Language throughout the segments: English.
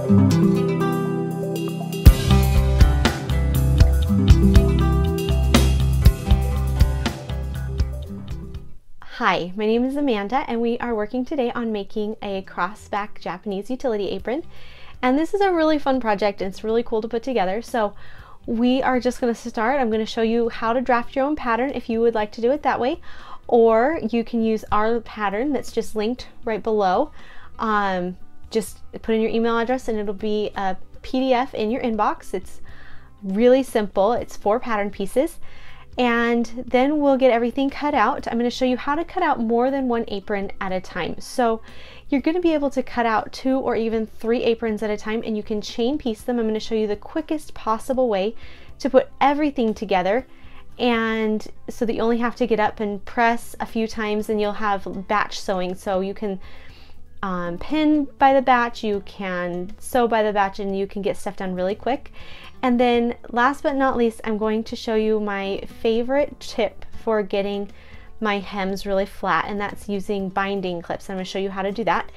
Hi, my name is Amanda and we are working today on making a cross-back Japanese utility apron. And this is a really fun project and it's really cool to put together. So we are just going to start. I'm going to show you how to draft your own pattern if you would like to do it that way. Or you can use our pattern that's just linked right below. Just put in your email address and it'll be a PDF in your inbox. It's really simple. It's 4 pattern pieces. And then we'll get everything cut out. I'm going to show you how to cut out more than 1 apron at a time. So you're going to be able to cut out 2 or even 3 aprons at a time, and you can chain piece them. I'm going to show you the quickest possible way to put everything together, and so that you only have to get up and press a few times, and you'll have batch sewing. So you can pin by the batch, you can sew by the batch, and you can get stuff done really quick. And then last but not least, I'm going to show you my favorite tip for getting my hems really flat, and that's using binding clips. I'm going to show you how to do that.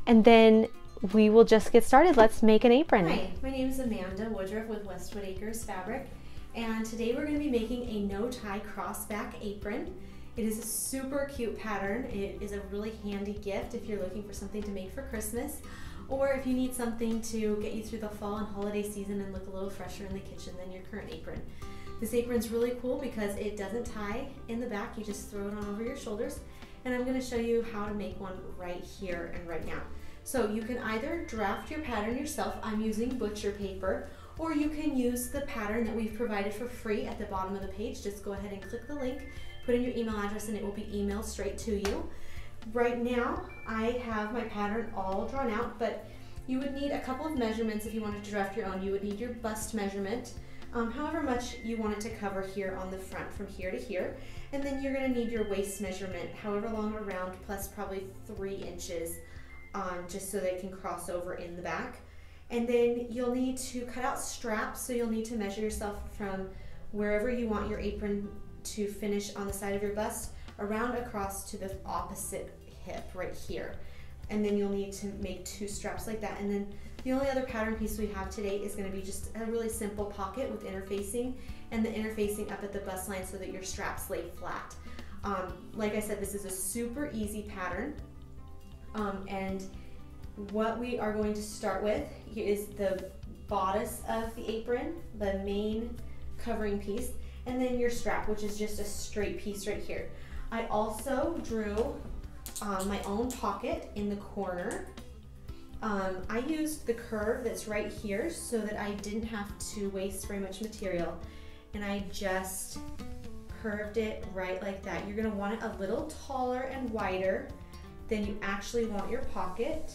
And then we will just get started. Let's make an apron. Hi, my name is Amanda Woodruff with Westwood Acres Fabric, and today we're going to be making a no-tie cross-back apron. It is a super cute pattern. It is a really handy gift if you're looking for something to make for Christmas, or if you need something to get you through the fall and holiday season and look a little fresher in the kitchen than your current apron. This apron's really cool because it doesn't tie in the back. You just throw it on over your shoulders, and I'm going to show you how to make one right here and right now. So you can either draft your pattern yourself. I'm using butcher paper, or you can use the pattern that we've provided for free at the bottom of the page. Just go ahead and click the link, put in your email address, and it will be emailed straight to you. Right now, I have my pattern all drawn out, but you would need a couple of measurements if you wanted to draft your own. You would need your bust measurement, however much you want it to cover here on the front from here to here. And then you're going to need your waist measurement, however long around, plus probably 3 inches, just so they can cross over in the back. And then you'll need to cut out straps, so you'll need to measure yourself from wherever you want your apron to finish on the side of your bust, around across to the opposite hip right here. And then you'll need to make 2 straps like that. And then the only other pattern piece we have today is going to be just a really simple pocket with interfacing, and the interfacing up at the bust line so that your straps lay flat. Like I said, this is a super easy pattern. And what we are going to start with is the bodice of the apron, the main covering piece, and then your strap, which is just a straight piece right here. I also drew my own pocket in the corner. I used the curve that's right here so that I didn't have to waste very much material, and I just curved it right like that. You're going to want it a little taller and wider than you actually want your pocket,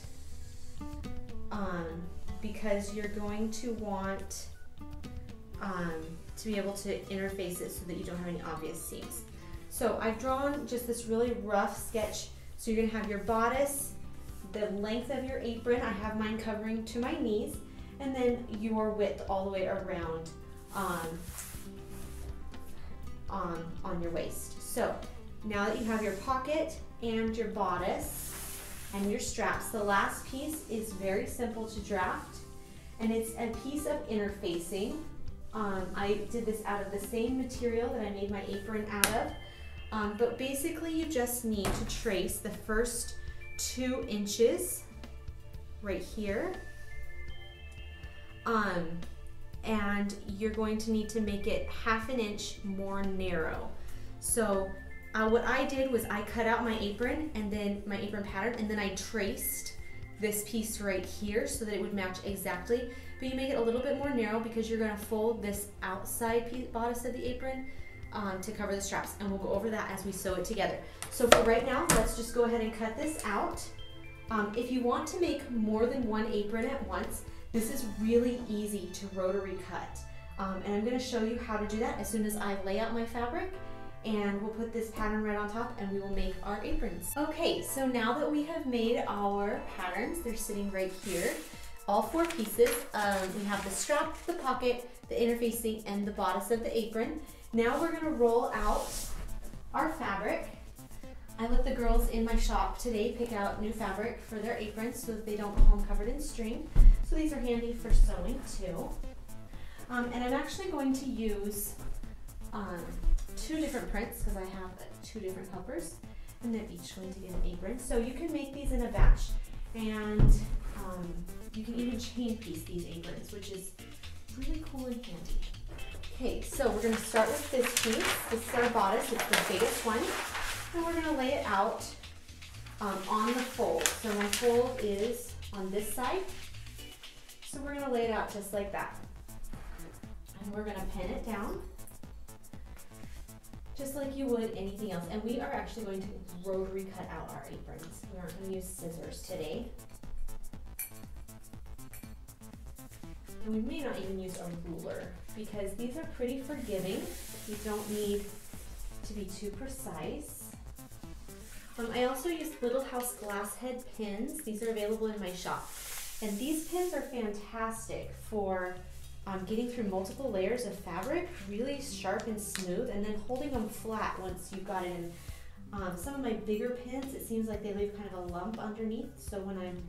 because you're going to want to be able to interface it so that you don't have any obvious seams. So I've drawn just this really rough sketch. So you're going to have your bodice, the length of your apron, I have mine covering to my knees, and then your width all the way around on your waist. So now that you have your pocket and your bodice and your straps, the last piece is very simple to draft, and it's a piece of interfacing. I did this out of the same material that I made my apron out of, but basically you just need to trace the first 2 inches right here, and you're going to need to make it 1/2 inch more narrow. So what I did was I cut out my apron, and then my apron pattern, and then I traced this piece right here so that it would match exactly. But you make it a little bit more narrow because you're going to fold this outside piece, bodice of the apron, to cover the straps, and we'll go over that as we sew it together. So for right now, let's just go ahead and cut this out. If you want to make more than 1 apron at once, this is really easy to rotary cut. And I'm going to show you how to do that as soon as I lay out my fabric, and we'll put this pattern right on top and we will make our aprons. Okay, so now that we have made our patterns, they're sitting right here, all 4 pieces. We have the strap, the pocket, the interfacing, and the bodice of the apron. Now we're going to roll out our fabric. I let the girls in my shop today pick out new fabric for their aprons so that they don't go home covered in string. So these are handy for sewing too. And I'm actually going to use 2 different prints because I have 2 different helpers, and they're each going to get an apron. So you can make these in a batch, and you can even chain piece these aprons, which is really cool and handy. Okay, so we're going to start with this piece. This is our bodice. It's the biggest one, and we're going to lay it out on the fold. So my fold is on this side, so we're going to lay it out just like that. And we're going to pin it down, just like you would anything else. And we are actually going to rotary cut out our aprons. We aren't going to use scissors today. And we may not even use a ruler because these are pretty forgiving. You don't need to be too precise. I also use Little House glass head pins. These are available in my shop. And these pins are fantastic for getting through multiple layers of fabric, really sharp and smooth, and then holding them flat once you've got it in. Some of my bigger pins, it seems like they leave kind of a lump underneath, so when I'm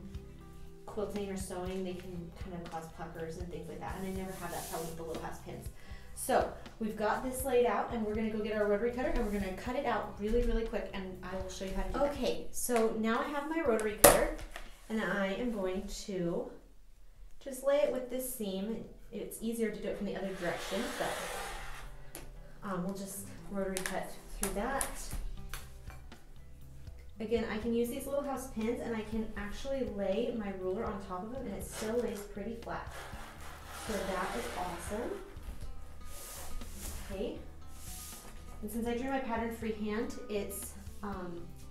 quilting or sewing, they can kind of cause puckers and things like that, and I never have that problem with the Little House pins. So we've got this laid out, and we're going to go get our rotary cutter, and we're going to cut it out really, really quick, and I will show you how to do that. Okay, so now I have my rotary cutter, and I am going to just lay it with this seam. It's easier to do it from the other direction, but we'll just rotary cut through that. Again, I can use these Little House pins, and I can actually lay my ruler on top of them, and it still lays pretty flat. So that is awesome. Okay, and since I drew my pattern freehand, it's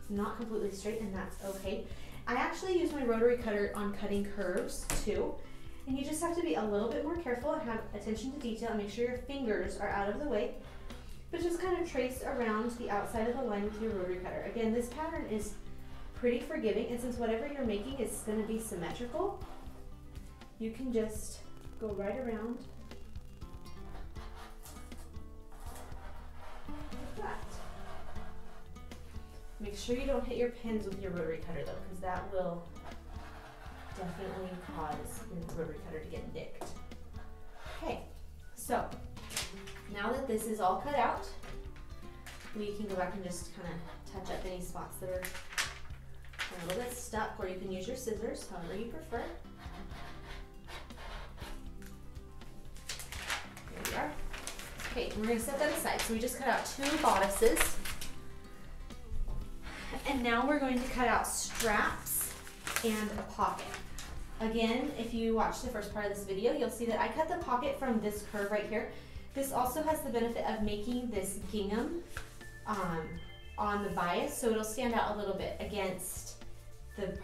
not completely straight, and that's okay. I actually use my rotary cutter on cutting curves too, and you just have to be a little bit more careful and have attention to detail and make sure your fingers are out of the way, but just kind of trace around the outside of the line with your rotary cutter. Again, this pattern is pretty forgiving, and since whatever you're making is going to be symmetrical, you can just go right around like that. Make sure you don't hit your pins with your rotary cutter though, because that will definitely cause your rotary cutter to get nicked. Okay, so now that this is all cut out, we can go back and just kind of touch up any spots that are a little bit stuck, or you can use your scissors, however you prefer. There we are. Okay, we're going to set that aside. So we just cut out 2 bodices. And now we're going to cut out straps and a pocket. Again, if you watch the first part of this video, you'll see that I cut the pocket from this curve right here. This also has the benefit of making this gingham on the bias, so it'll stand out a little bit against the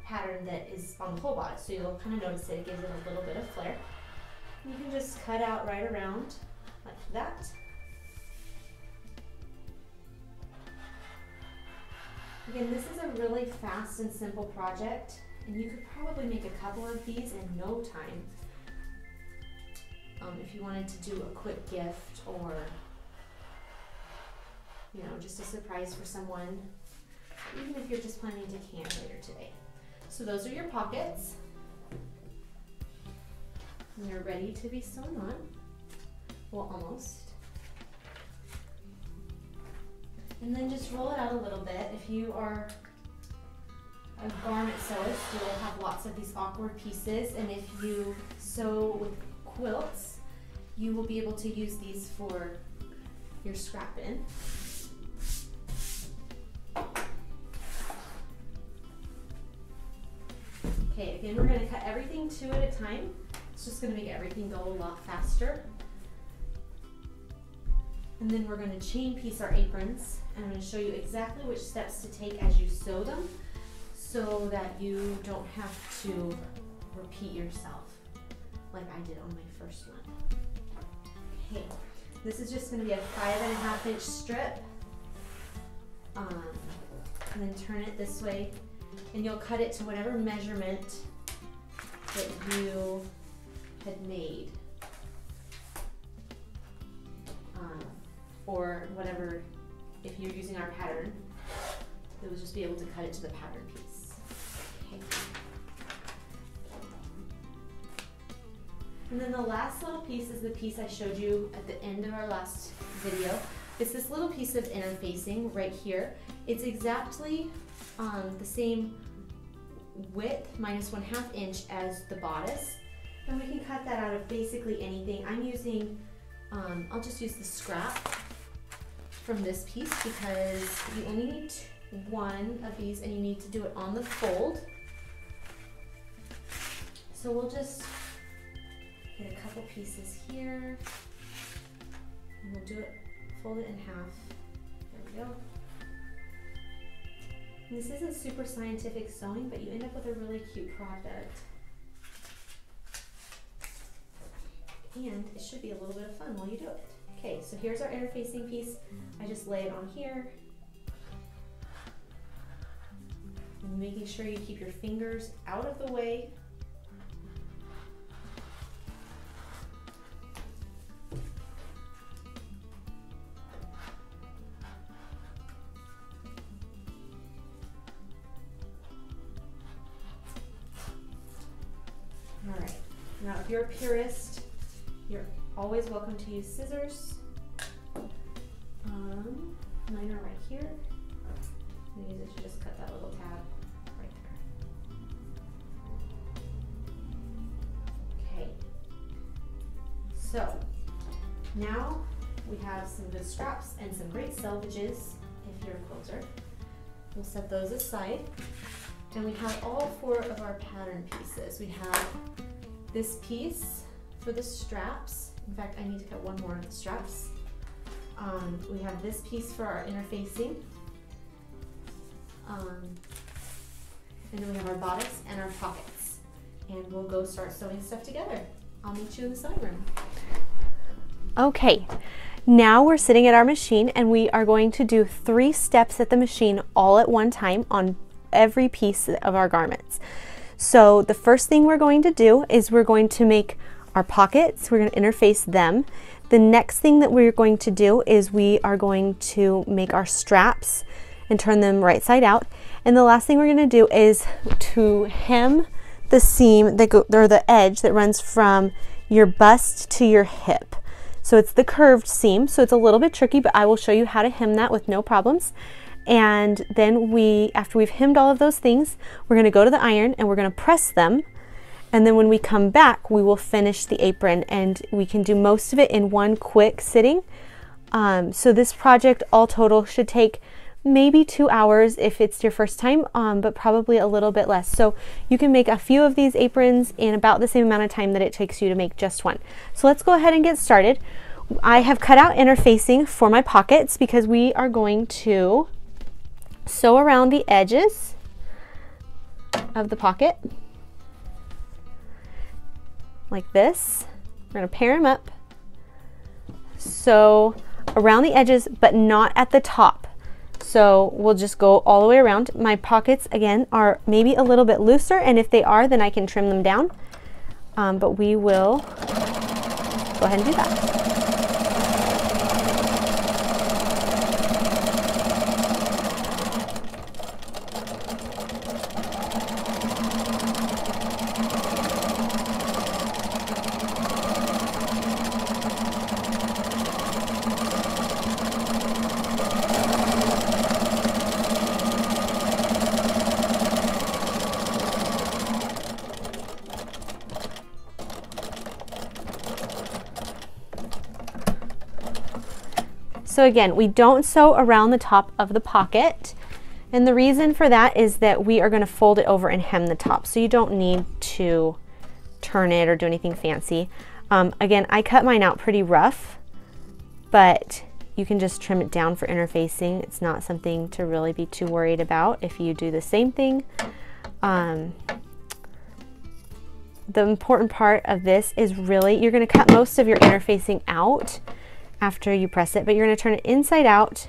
pattern that is on the whole bodice. So you'll kind of notice it gives it a little bit of flair. You can just cut out right around like that. Again, this is a really fast and simple project, and you could probably make a couple of these in no time. If you wanted to do a quick gift, or just a surprise for someone, even if you're just planning to camp later today. So those are your pockets, and they're ready to be sewn on. Well, almost. And then just roll it out a little bit. If you are a garment sewist, you'll have lots of these awkward pieces, and if you sew with quilts, you will be able to use these for your scrap bin. Okay, again, we're going to cut everything 2 at a time. It's just going to make everything go a lot faster. And then we're going to chain piece our aprons, and I'm going to show you exactly which steps to take as you sew them so that you don't have to repeat yourself like I did on my first one. Okay, this is just going to be a 5.5 inch strip, and then turn it this way, and you'll cut it to whatever measurement that you had made, or whatever. If you're using our pattern, it will just be able to cut it to the pattern piece. Okay. And then the last little piece is the piece I showed you at the end of our last video. It's this little piece of interfacing right here. It's exactly the same width minus 1/2 inch as the bodice. And we can cut that out of basically anything. I'm using, I'll just use the scrap from this piece because you only need one of these and you need to do it on the fold. So we'll just get a couple pieces here and we'll do it, fold it in half. There we go. And this isn't super scientific sewing, but you end up with a really cute product. And it should be a little bit of fun while you do it. Okay, so here's our interfacing piece. I just lay it on here. And making sure you keep your fingers out of the way. All right, now if you're a purist, you're always welcome to use scissors. Mine are right here. I'm gonna use it to just cut that little tab right there. Okay, so now we have some good scraps and some great selvages if you're a quilter. We'll set those aside. And we have all 4 of our pattern pieces. We have this piece for the straps. In fact, I need to cut one more of the straps. We have this piece for our interfacing. And then we have our bodice and our pockets. And we'll go start sewing stuff together. I'll meet you in the sewing room. Okay, now we're sitting at our machine and we are going to do 3 steps at the machine all at one time on every piece of our garments. So the first thing we're going to do is we're going to make our pockets. We're going to interface them. The next thing that we're going to do is we are going to make our straps and turn them right side out. And the last thing we're going to do is to hem the seam or the edge that runs from your bust to your hip. So it's the curved seam, so it's a little bit tricky, but I will show you how to hem that with no problems. And then after we've hemmed all of those things, we're going to go to the iron and we're going to press them. And then when we come back, we will finish the apron and we can do most of it in one quick sitting. So this project all total should take maybe 2 hours if it's your first time, but probably a little bit less. So you can make a few of these aprons in about the same amount of time that it takes you to make just one. So let's go ahead and get started. I have cut out interfacing for my pockets because we are going to sew around the edges of the pocket like this. We're going to pair them up. So around the edges, but not at the top. So we'll just go all the way around. My pockets, again, are maybe a little bit looser, and if they are, then I can trim them down. But we will go ahead and do that. So again, we don't sew around the top of the pocket. And the reason for that is that we are going to fold it over and hem the top. So you don't need to turn it or do anything fancy. Again, I cut mine out pretty rough, but you can just trim it down for interfacing. It's not something to really be too worried about if you do the same thing. The important part of this is really, you're going to cut most of your interfacing out after you press it, but you're going to turn it inside out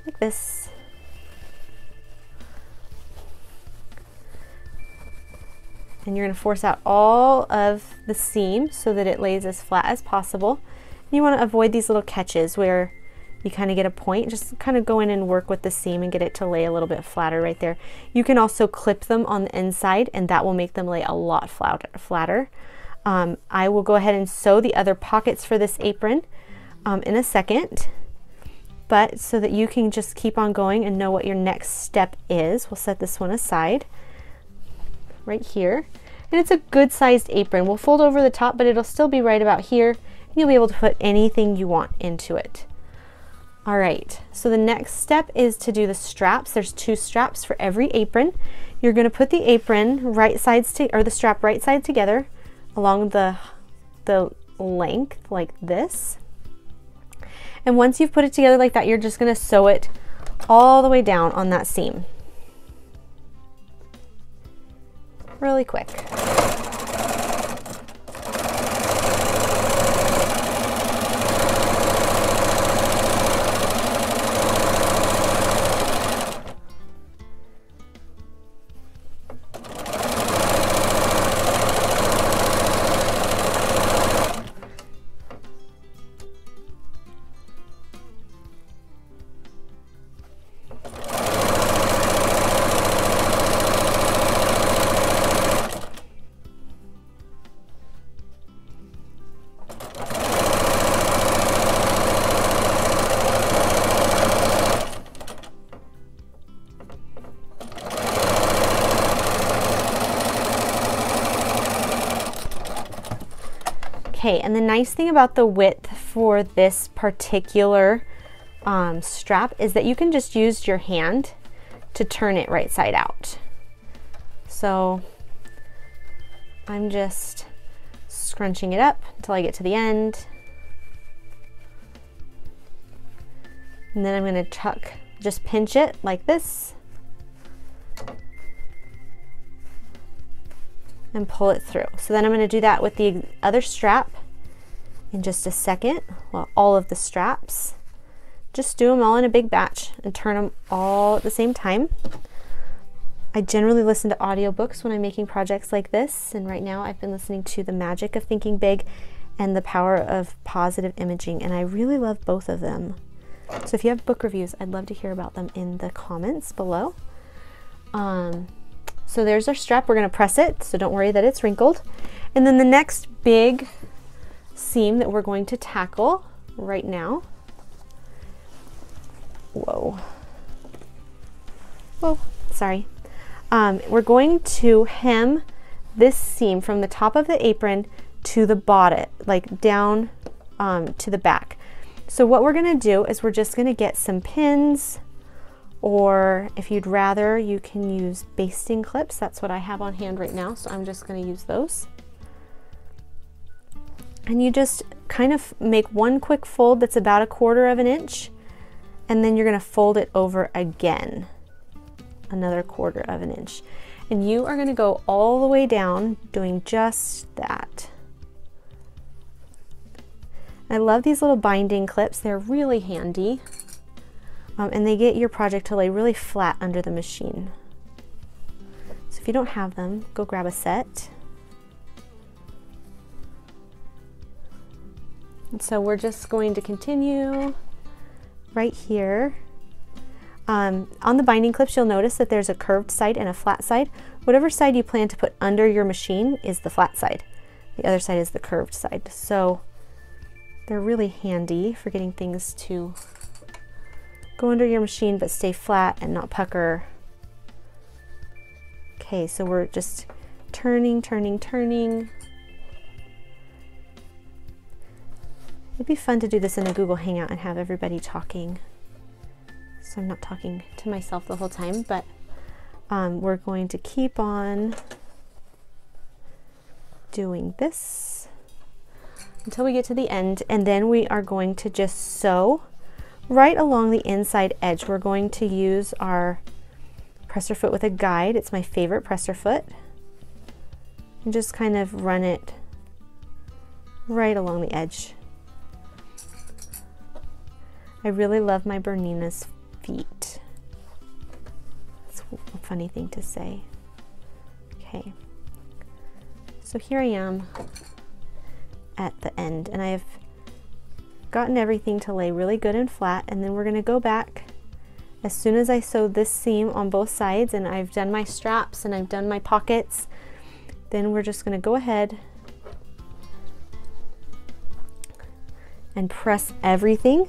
like this. And you're going to force out all of the seam so that it lays as flat as possible. And you want to avoid these little catches where you kind of get a point. Just kind of go in and work with the seam and get it to lay a little bit flatter right there. You can also clip them on the inside and that will make them lay a lot flatter. I will go ahead and sew the other pockets for this apron in a second, but so that you can just keep on going and know what your next step is, we'll set this one aside right here. And it's a good sized apron. We'll fold over the top, but it'll still be right about here. You'll be able to put anything you want into it. All right, so the next step is to do the straps. There's 2 straps for every apron. You're going to put the apron right sides to, or the strap right side together along the length like this. And once you've put it together like that, you're just going to sew it all the way down on that seam. Really quick. Okay, and the nice thing about the width for this particular strap is that you can just use your hand to turn it right side out. So I'm just scrunching it up until I get to the end. And then I'm going to just pinch it like this and pull it through. So then I'm going to do that with the other strap in just a second. Well, all of the straps. Just do them all in a big batch and turn them all at the same time. I generally listen to audiobooks when I'm making projects like this, and right now I've been listening to The Magic of Thinking Big and The Power of Positive Imaging, and I really love both of them. So if you have book reviews, I'd love to hear about them in the comments below. So there's our strap. We're going to press it, so don't worry that it's wrinkled. And then the next big seam that we're going to tackle right now. Whoa, sorry. We're going to hem this seam from the top of the apron to the bottom, like down to the back. So what we're going to do is we're just going to get some pins, or if you'd rather, you can use basting clips. That's what I have on hand right now, so I'm just going to use those. And you just kind of make one quick fold that's about 1/4 of an inch, and then you're going to fold it over again, another 1/4 of an inch. And you are going to go all the way down doing just that. I love these little binding clips. They're really handy. And they get your project to lay really flat under the machine. So if you don't have them, go grab a set. And so we're just going to continue right here. On the binding clips, you'll notice that there's a curved side and a flat side. Whatever side you plan to put under your machine is the flat side. The other side is the curved side. So they're really handy for getting things to go under your machine but stay flat and not pucker. Okay, so we're just turning. It'd be fun to do this in a Google Hangout and have everybody talking. So I'm not talking to myself the whole time, but we're going to keep on doing this until we get to the end, and then we are going to just sew right along the inside edge. We're going to use our presser foot with a guide. It's my favorite presser foot. And just kind of run it right along the edge. I really love my Bernina's feet. That's a funny thing to say. Okay. So here I am at the end, and I have gotten everything to lay really good and flat, and then we're going to go back as soon as I sew this seam on both sides and I've done my straps and I've done my pockets. Then we're just going to go ahead and press everything,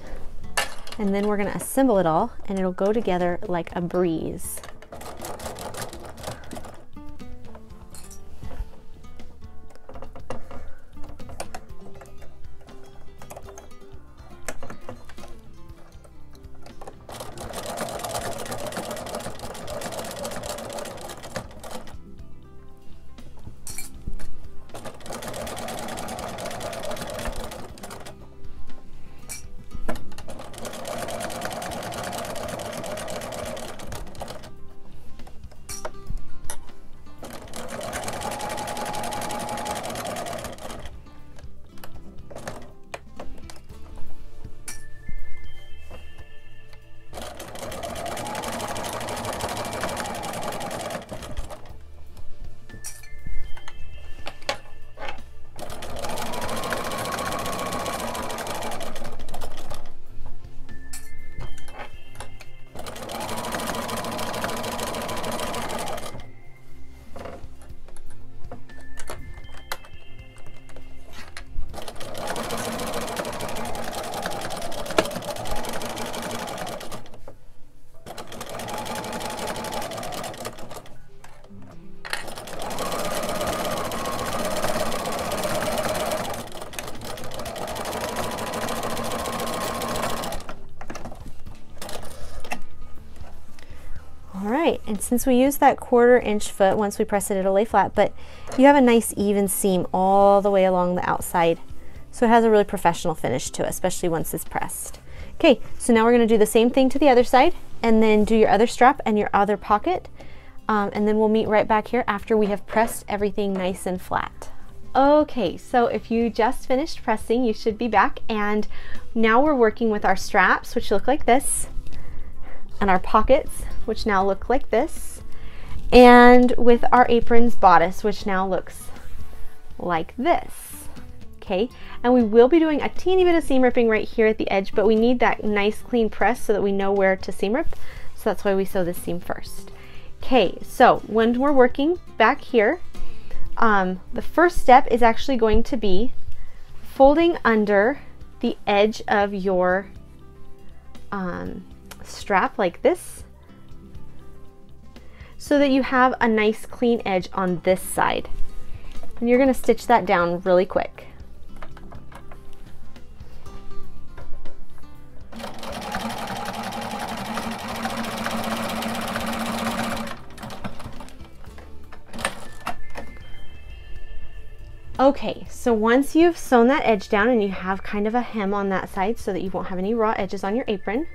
and then we're going to assemble it all and it'll go together like a breeze. Alright, and since we use that 1/4 inch foot, once we press it, it'll lay flat, but you have a nice even seam all the way along the outside. So it has a really professional finish to it, especially once it's pressed. Okay, so now we're going to do the same thing to the other side, and then do your other strap and your other pocket. And then we'll meet right back here after we have pressed everything nice and flat. Okay, so if you just finished pressing, you should be back, and now we're working with our straps, which look like this, and our pockets, which now look like this, and with our apron's bodice, which now looks like this. Okay, and we will be doing a teeny bit of seam ripping right here at the edge, but we need that nice clean press so that we know where to seam rip, so that's why we sew this seam first. Okay, so when we're working back here, the first step is actually going to be folding under the edge of your strap like this, so that you have a nice clean edge on this side. And you're going to stitch that down really quick. Okay, so once you've sewn that edge down and you have kind of a hem on that side so that you won't have any raw edges on your apron.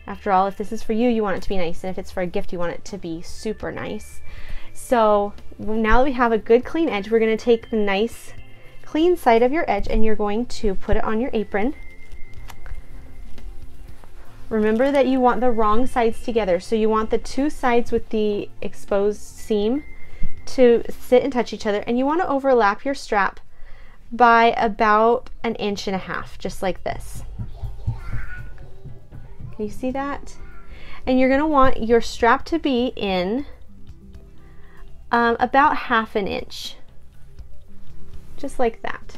After all, if this is for you, you want it to be nice, and if it's for a gift, you want it to be super nice. So now that we have a good clean edge, we're going to take the nice clean side of your edge and you're going to put it on your apron. Remember that you want the wrong sides together, so you want the two sides with the exposed seam to sit and touch each other, and you want to overlap your strap by about 1.5 inches, just like this. Can you see that? And you're going to want your strap to be in about 1/2 inch, just like that.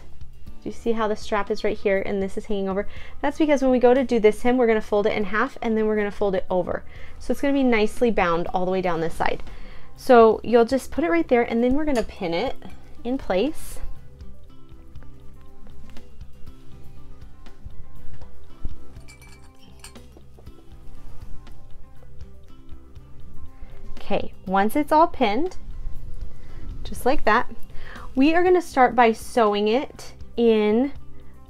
Do you see how the strap is right here and this is hanging over? That's because when we go to do this hem, we're going to fold it in half and then we're going to fold it over. So it's going to be nicely bound all the way down this side. So you'll just put it right there, and then we're going to pin it in place. Okay, once it's all pinned, just like that, we are going to start by sewing it in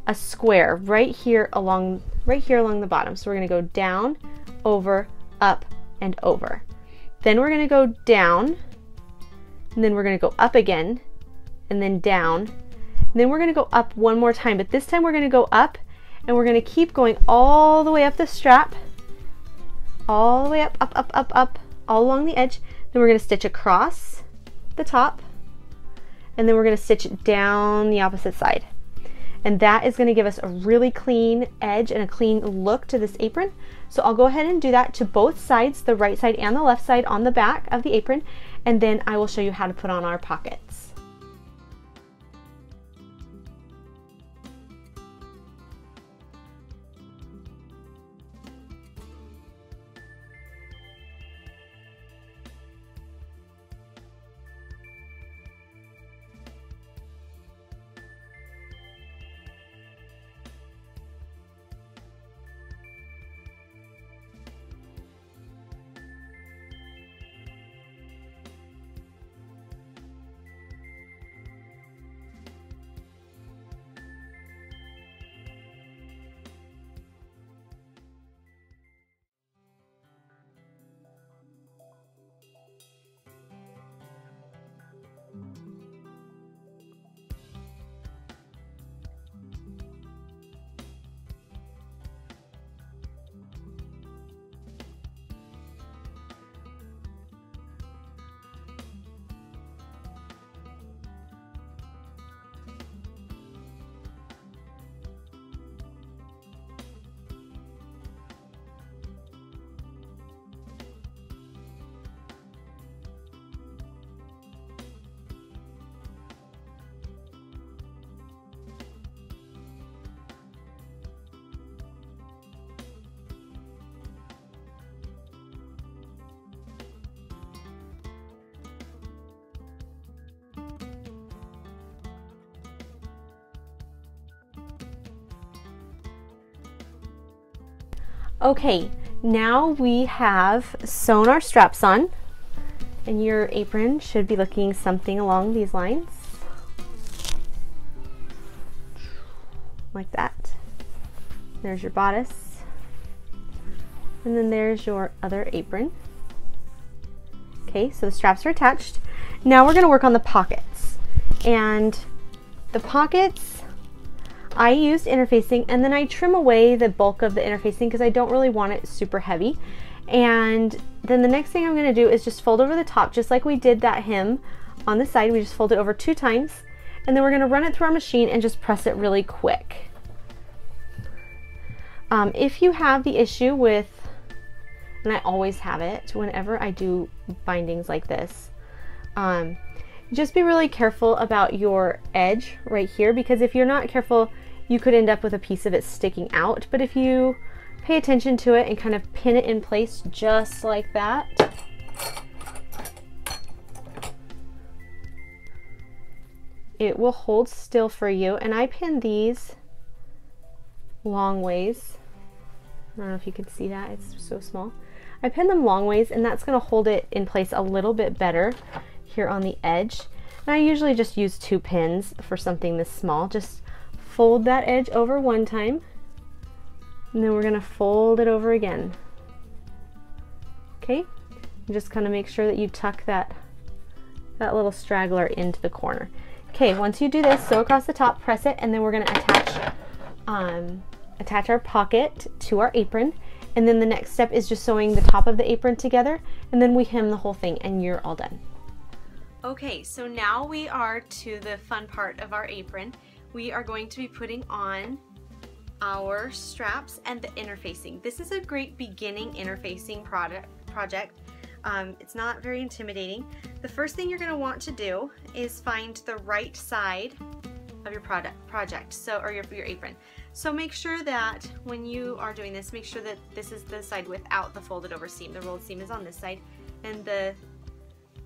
a square right here along the bottom. So we're going to go down, over, up, and over. Then we're going to go down, and then we're going to go up again, and then down, and then we're going to go up one more time, but this time we're going to go up, and we're going to keep going all the way up the strap, all the way up, up, up, up, up, all along the edge. Then we're going to stitch across the top, and then we're going to stitch down the opposite side. And that is going to give us a really clean edge and a clean look to this apron. So I'll go ahead and do that to both sides, the right side and the left side on the back of the apron, and then I will show you how to put on our pockets. Okay, now we have sewn our straps on, and your apron should be looking something along these lines. Like that. There's your bodice. And then there's your other apron. Okay, so the straps are attached. Now we're going to work on the pockets. And the pockets, I used interfacing, and then I trim away the bulk of the interfacing because I don't really want it super heavy. And then the next thing I'm going to do is just fold over the top, just like we did that hem on the side. We just fold it over 2 times, and then we're going to run it through our machine and just press it really quick. If you have the issue with, and I always have it whenever I do bindings like this, just be really careful about your edge right here, because if you're not careful, you could end up with a piece of it sticking out. But if you pay attention to it and kind of pin it in place just like that, it will hold still for you. And I pin these long ways. I don't know if you can see that, it's so small. I pin them long ways, and that's going to hold it in place a little bit better here on the edge. And I usually just use 2 pins for something this small. Just fold that edge over 1 time, and then we're going to fold it over again. Okay, and just kind of make sure that you tuck that little straggler into the corner. Okay, once you do this, sew across the top, press it, and then we're going to attach our pocket to our apron. And then the next step is just sewing the top of the apron together, and then we hem the whole thing, and you're all done. Okay, so now we are to the fun part of our apron. We are going to be putting on our straps and the interfacing. This is a great beginning interfacing project. It's not very intimidating. The first thing you're going to want to do is find the right side of your project, or your apron. So make sure that when you are doing this, make sure that this is the side without the folded over seam. The rolled seam is on this side, and the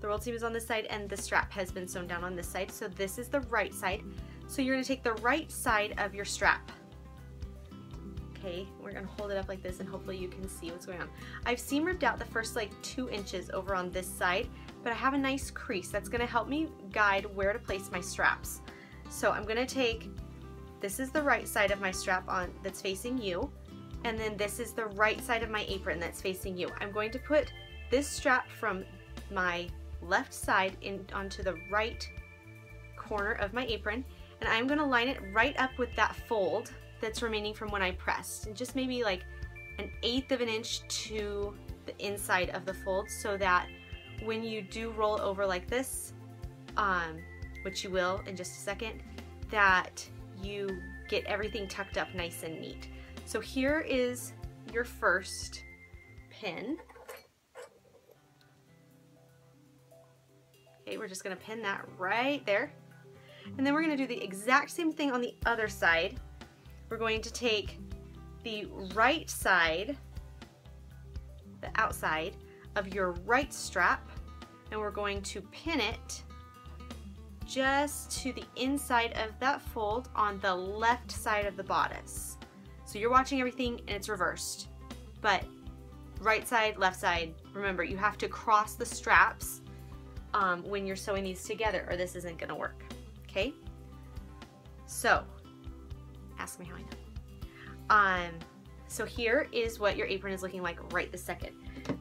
rolled seam is on this side, and the strap has been sewn down on this side. So this is the right side. So you're going to take the right side of your strap. Okay, we're going to hold it up like this, and hopefully you can see what's going on. I've seam ripped out the first like 2 inches over on this side, but I have a nice crease that's going to help me guide where to place my straps. So I'm going to take, this is the right side of my strap on that's facing you, and then this is the right side of my apron that's facing you. I'm going to put this strap from my left side onto the right corner of my apron, and I'm going to line it right up with that fold that's remaining from when I pressed, and just maybe like 1/8 of an inch to the inside of the fold, so that when you do roll over like this, which you will in just a second, that you get everything tucked up nice and neat. So here is your first pin. Okay, we're just going to pin that right there. And then we're going to do the exact same thing on the other side. We're going to take the right side, the outside of your right strap, and we're going to pin it just to the inside of that fold on the left side of the bodice. So you're watching everything and it's reversed, but right side, left side, remember you have to cross the straps when you're sewing these together, or this isn't going to work. Okay, so ask me how I know. So here is what your apron is looking like right this second.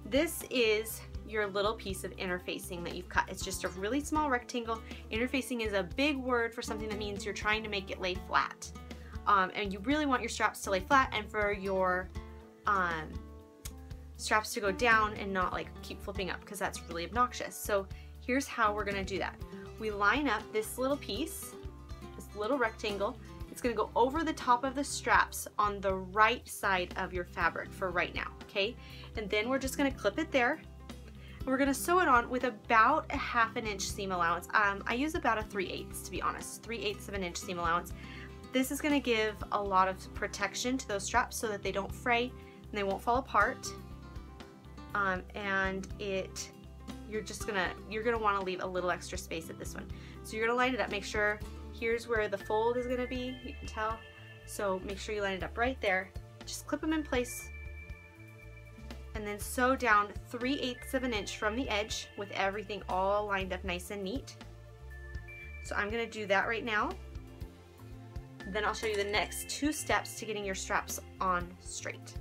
This is your little piece of interfacing that you've cut. It's just a really small rectangle. Interfacing is a big word for something that means you're trying to make it lay flat. And you really want your straps to lay flat, and for your straps to go down and not like keep flipping up, because that's really obnoxious. So here's how we're going to do that. We line up this little piece, this little rectangle. It's going to go over the top of the straps on the right side of your fabric for right now, okay? And then we're just going to clip it there. We're going to sew it on with about a 1/2 inch seam allowance. I use about a 3/8 to be honest, 3/8 of an inch seam allowance. This is going to give a lot of protection to those straps so that they don't fray and they won't fall apart. And you're gonna want to leave a little extra space at this one. So you're gonna line it up. Make sure here's where the fold is gonna be. You can tell. So make sure you line it up right there. Just clip them in place and then sew down 3/8 of an inch from the edge with everything all lined up nice and neat. So I'm gonna do that right now. Then I'll show you the next 2 steps to getting your straps on straight.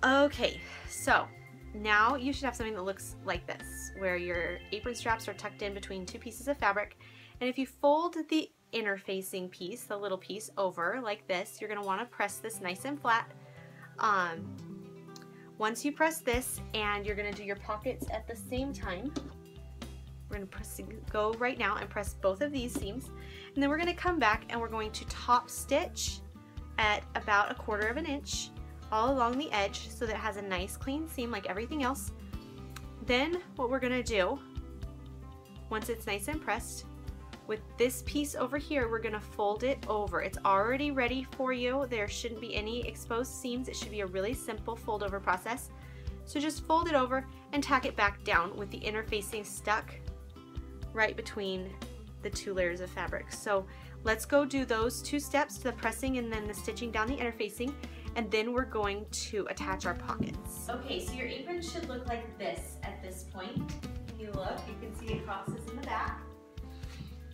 Okay, so now you should have something that looks like this, where your apron straps are tucked in between 2 pieces of fabric. And if you fold the inner facing piece, the little piece, over like this, you're gonna wanna press this nice and flat. Once you press this, and you're gonna do your pockets at the same time, we're gonna go right now and press both of these seams, and then we're gonna come back and we're going to top stitch at about 1/4 of an inch all along the edge so that it has a nice clean seam like everything else. Then what we're gonna do, once it's nice and pressed, with this piece over here, we're gonna fold it over. It's already ready for you. There shouldn't be any exposed seams. It should be a really simple fold over process. So just fold it over and tack it back down with the inner facing stuck right between the 2 layers of fabric. So let's go do those 2 steps, the pressing and then the stitching down the inner facing, and then we're going to attach our pockets. Okay, so your apron should look like this at this point. If you look, you can see it crosses in the back.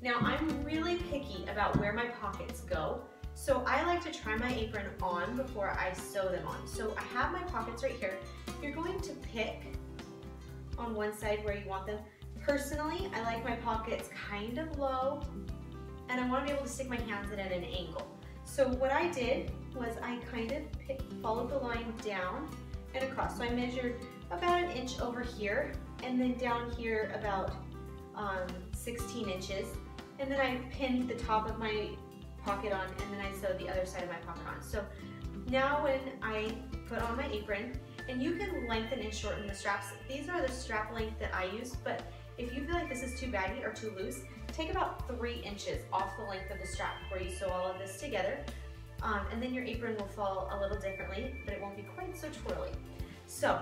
Now I'm really picky about where my pockets go, so I like to try my apron on before I sew them on. So I have my pockets right here. You're going to pick on one side where you want them. Personally, I like my pockets kind of low, and I want to be able to stick my hands in at an angle. So what I did was I kind of followed the line down and across. So I measured about 1 inch over here, and then down here about 16 inches. And then I pinned the top of my pocket on, and then I sewed the other side of my pocket on. So now when I put on my apron, and you can lengthen and shorten the straps. These are the strap length that I use, but if you feel like this is too baggy or too loose, take about 3 inches off the length of the strap before you sew all of this together. And then your apron will fall a little differently, but it won't be quite so twirly. So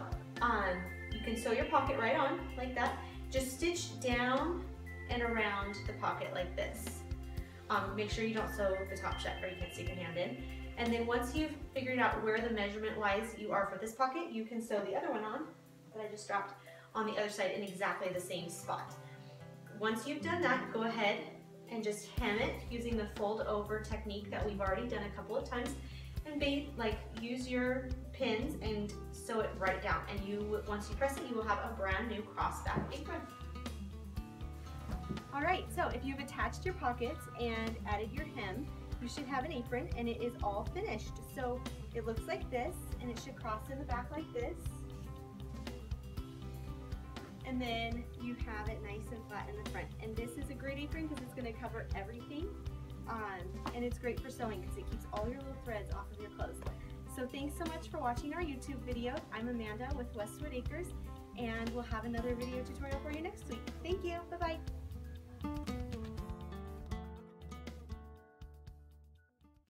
you can sew your pocket right on like that. Just stitch down and around the pocket like this. Make sure you don't sew the top shut or you can't stick your hand in. And then once you've figured out where the measurement wise you are for this pocket, you can sew the other one on that I just dropped on the other side in exactly the same spot. Once you've done that, go ahead and just hem it using the fold over technique that we've already done a couple of times, and use your pins and sew it right down. And once you press it, you will have a brand new crossback apron. All right, so if you've attached your pockets and added your hem, you should have an apron, and it is all finished. So it looks like this, and it should cross in the back like this. And then you have it nice and flat in the front. And this is a great apron because it's going to cover everything. And it's great for sewing because it keeps all your little threads off of your clothes. So thanks so much for watching our YouTube video. I'm Amanda with Westwood Acres, and we'll have another video tutorial for you next week.